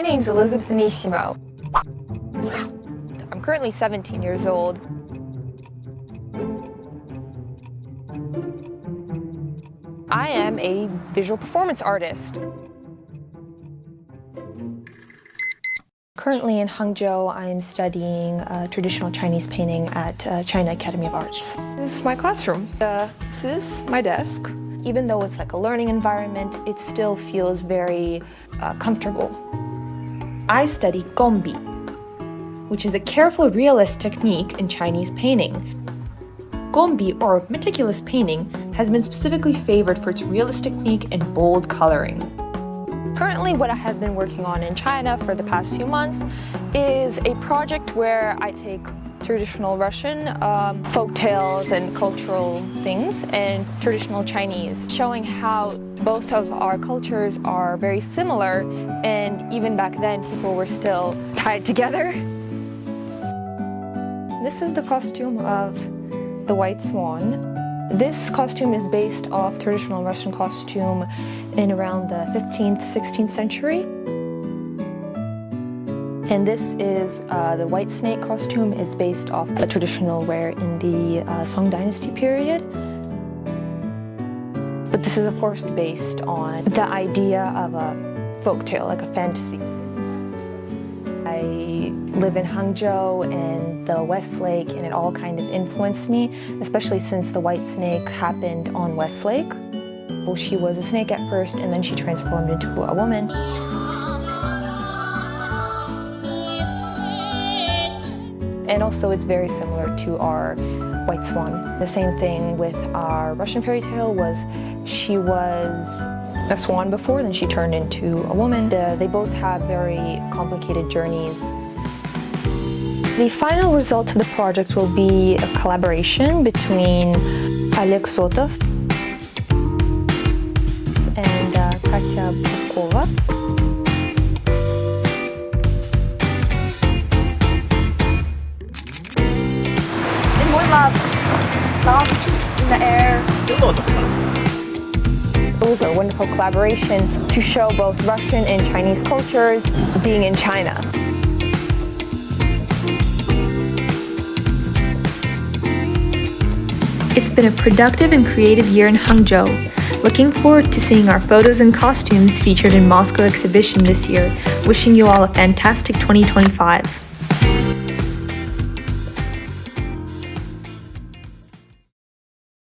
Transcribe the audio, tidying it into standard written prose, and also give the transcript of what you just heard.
name's Elisabeth Anisimow. I'm currently 17 years old. I am a visual performance artist. Currently in Hangzhou, I am studying traditional Chinese painting at China Academy of Arts. This is my classroom. This is my desk. Even though it's like a learning environment, it still feels very comfortable. I study gongbi, which is a careful realist technique in Chinese painting. Gongbi, or meticulous painting, has been specifically favored for its realistic technique and bold coloring. Currently, what I have been working on in China for the past few months is a project where I take traditional Russian folk tales and cultural things and traditional Chinese, showing how both of our cultures are very similar, and even back then people were still tied together. This is the costume of the white swan. This costume is based off traditional Russian costume in around the 15th, 16th century. And this is the white snake costume is based off a traditional wear in the Song Dynasty period. But this is of course based on the idea of a folktale, like a fantasy. I live in Hangzhou and the Westlake, and it all kind of influenced me, especially since the white snake happened on Westlake. Well, she was a snake at first, and then she transformed into a woman. And also it's very similar to our white swan. The same thing with our Russian fairy tale was she was a swan before, then she turned into a woman. They both have very complicated journeys. The final result of the project will be a collaboration between Oleg Zotov and Katya Bukova. In more love, in the air. It was a wonderful collaboration to show both Russian and Chinese cultures being in China. It's been a productive and creative year in Hangzhou. Looking forward to seeing our photos and costumes featured in Moscow exhibition this year. Wishing you all a fantastic 2025.